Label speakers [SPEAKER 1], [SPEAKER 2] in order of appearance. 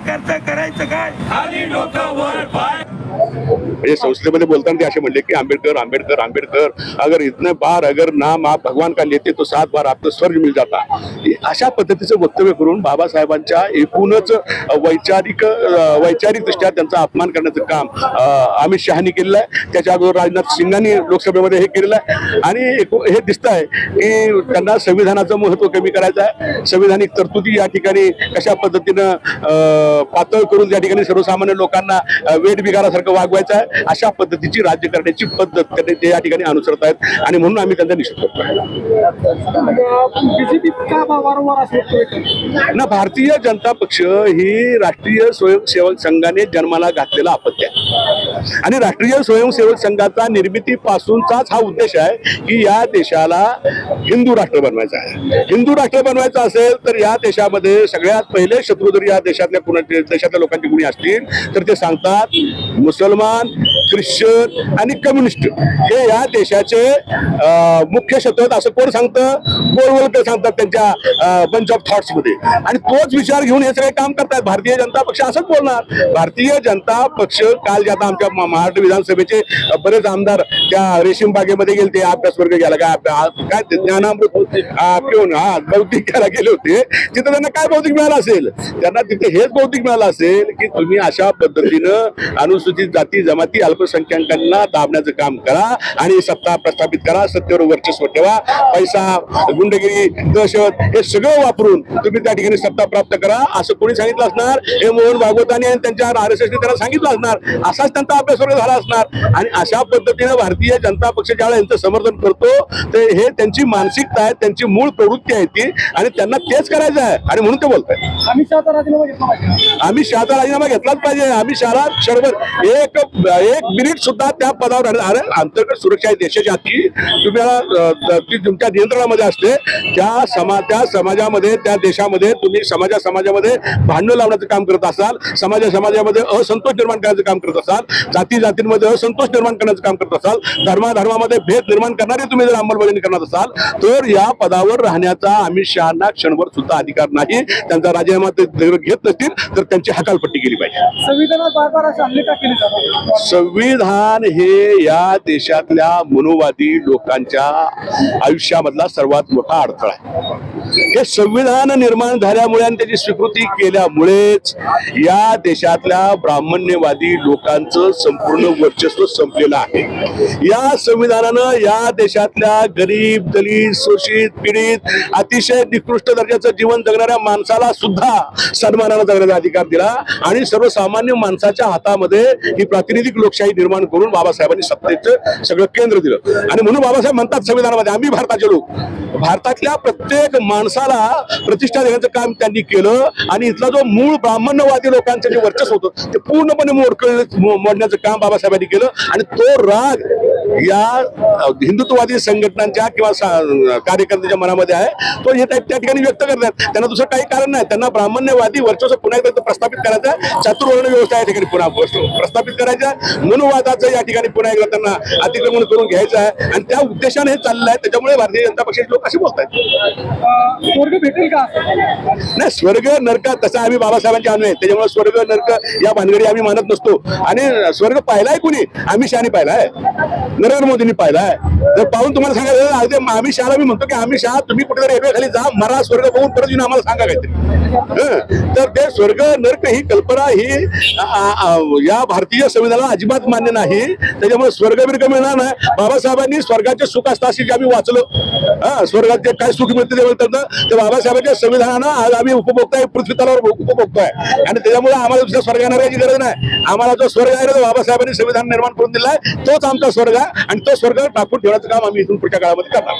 [SPEAKER 1] सरकारचं करायचं काय? खाली डोकं वर पाय.
[SPEAKER 2] म्हणजे संसदेमध्ये बोलताना ते असे म्हणले की आंबेडकर आंबेडकर आंबेडकर अगर इतने बार अगर नाम आप भगवान का लेते तो 7 बार आपको स्वर्ग मिल जाता. अशा पद्धतीचं वक्तव्य करून बाबासाहेबांच्या एकूणच वैचारिक दृष्ट्या त्यांचा अपमान करण्याचं काम अमित शहानी केलेलं आहे. त्याच्या अगोदर राजनाथ सिंगांनी लोकसभेमध्ये हे केलेलं आहे. आणि हे दिसत आहे की त्यांना संविधानाचं महत्व कमी करायचं आहे. संविधानिक तरतुदी या ठिकाणी कशा पद्धतीनं पातळ करून त्या ठिकाणी सर्वसामान्य लोकांना वेठ बिगारासारखं वागवायचं आहे, अशा पद्धतीची राज्य करण्याची पद्धत ते या ठिकाणी अनुसरत आहेत. आणि म्हणून आम्ही त्यांचा निषेध करतो. ना भारतीय जनता पक्ष ही राष्ट्रीय स्वयंसेवक संघाने जन्माला घातलेला अपत्य आहे. आणि राष्ट्रीय स्वयंसेवक संघाचा निर्मितीपासूनचाच हा उद्देश आहे की या देशाला हिंदू राष्ट्र बनवायचं आहे. हिंदू राष्ट्र बनवायचं असेल तर या देशामध्ये सगळ्यात पहिले शत्रू जर या देशातल्या लोकांची कुणी असतील तर ते सांगतात मुसलमान, ख्रिश्चन आणि कम्युनिस्ट हे या देशाचे मुख्य शत्रू आहेत असं कोण सांगतं? गोळवलकर सांगतात त्यांच्या बंच ऑफ थॉट्स मध्ये. आणि तोच विचार घेऊन हे सगळे काम करतात. भारतीय जनता पक्ष असंच बोलणार. भारतीय जनता पक्ष काल जे आता आमच्या महाराष्ट्र विधानसभेचे बरेच आमदार त्या रेशीम बागेमध्ये गेले ते अभ्यास वर्ग गेला काय ज्ञानामृत पिऊन बौद्धिक घ्यायला गेले होते. तिथं त्यांना काय बौद्धिक मिळालं असेल? त्यांना तिथे हेच बौद्धिक मिळालं असेल की तुम्ही अशा पद्धतीनं अनुसूचित जाती जमाती अल्पसंख्याकांना दाबण्याचं काम करा आणि सत्ता प्रस्थापित करा, सत्तेवर वर्चस्व ठेवा, पैसा, गुंडगिरी, दहशत हे सगळं वापरून तुम्ही त्या ठिकाणी सत्ता प्राप्त करा असं कोणी सांगितलं असणार? हे मोहन भागवतांनी आणि त्यांच्या RSSने त्यांना सांगितलं असणार. असाच त्यांचा अभ्यास वर्ग झाला असणार. आणि अशा पद्धतीने भारतीय जनता पक्ष ज्यावेळेला यांचं समर्थन करतो तर हे त्यांची मानसिकता आहे, त्यांची मूळ प्रवृत्ती आहे ती, आणि त्यांना तेच करायचं आहे. आणि म्हणून ते बोलत आहेत अमित शहाचा राजीनामा घेतलाच पाहिजे. अमित शहाला क्षणभर एक मिनिट सुद्धा त्या पदावर अरे अंतर्गत सुरक्षा देशाची हाती तुम्ही तुमच्या नियंत्रणामध्ये असते. त्या समाजामध्ये त्या देशामध्ये तुम्ही समाजामध्ये भांडण लावण्याचं काम करत असाल, समाजामध्ये असंतोष निर्माण करण्याचं काम करत असाल, जातींमध्ये असंतोष निर्माण करण्याचं काम करत असाल, धर्मामध्ये भेद निर्माण करणारे तुम्ही जर अंमलबजावणी करणार असाल तर या पदावर राहण्याचा अमित शहांना क्षणभर सुद्धा अधिकार नाही. त्यांचा राजीनामा घेत नसतील तर त्यांची हकालपट्टी केली पाहिजे. संविधान हे या देशातल्या मनोवादी लोकांच्या आयुष्यामधला सर्वात मोठा अडथळा आहे. हे संविधान निर्माण झाल्यामुळे आणि त्याची स्वीकृती केल्यामुळेच या देशातल्या ब्राह्मण्यवादी लोकांचं संपूर्ण वर्चस्व संपलेलं आहे. या संविधानानं या देशातल्या गरीब, दलित, शोषित, पीडित, अतिशय निकृष्ट दर्जाचं जीवन जगणाऱ्या माणसाला सुद्धा सन्मानानं जगण्याचा अधिकार दिला. आणि सर्वसामान्य माणसाच्या हातामध्ये ही प्रातिनिधिक लोकशाही निर्माण करून बाबासाहेबांनी सत्तेचं सगळं केंद्र दिलं. आणि म्हणून बाबासाहेब म्हणतात संविधानामध्ये आम्ही भारताचे लोक, भारतातल्या प्रत्येक माणसाला प्रतिष्ठा देण्याचं काम त्यांनी केलं. आणि इथला जो मूळ ब्राह्मण्यवादी लोकांचं जे वर्चस्व होतं ते पूर्णपणे मोडण्याचं काम बाबासाहेबांनी केलं. आणि तो राग या हिंदुत्ववादी संघटनांच्या किंवा कार्यकर्त्यांच्या मनामध्ये आहे, तो हे त्या ठिकाणी व्यक्त करतात. त्यांना दुसरं काही कारण नाही. त्यांना ब्राह्मण्यवादी वर्चस्व पुन्हा एकदा प्रस्थापित करायचं आहे. चातुर्वर्ण व्यवस्था या ठिकाणी पुन्हा प्रस्थापित करायचं आहे. मनुवादाचं या ठिकाणी पुन्हा एकदा त्यांना अतिक्रमण करून घ्यायचं आहे. आणि त्या उद्देशाने हे चाललं आहे. त्याच्यामुळे भारतीय जनता पक्षाचे लोक असे बोलतात.
[SPEAKER 3] स्वर्ग भेटेल का?
[SPEAKER 2] नाही, स्वर्ग नरक तसं आम्ही बाबासाहेबांचे आणू, त्याच्यामुळे स्वर्ग नरक या भानगडी आम्ही मानत नसतो. आणि स्वर्ग पाहिलाय कुणी? अमित शहानी पाहिलाय, नरेंद्र मोदींनी पाहिलाय. जर पाहून तुम्हाला सांगायचं अमित शहाला मी म्हणतो की अमित शहा तुम्ही कुठेतरी रेल्वे खाली जा, मरा, स्वर्ग बघून परत येऊन आम्हाला सांगा काहीतरी. तर ते स्वर्ग नरक ही कल्पना ही या भारतीय संविधानाला अजिबात मान्य नाही. त्याच्यामुळे स्वर्ग बिर्ग मिळणार नाही. बाबासाहेबांनी स्वर्गाचे सुख असतं अशी आम्ही वाचलं, स्वर्गात जे काय सुख मिळते ते बाबासाहेबांच्या संविधानानं आज आम्ही उपभोगताय, पृथ्वी तलावर उपभोगतोय. आणि त्याच्यामुळे आम्हाला दुसऱ्या स्वर्ग येण्याची गरज नाही. आम्हाला जो स्वर्ग आहे तो बाबासाहेबांनी संविधान निर्माण करून दिलाय, तोच आमचा स्वर्ग आहे. आणि तो स्वर्ग टाकून ठेवण्याचं काम आम्ही इथून पुढच्या काळामध्ये करणार.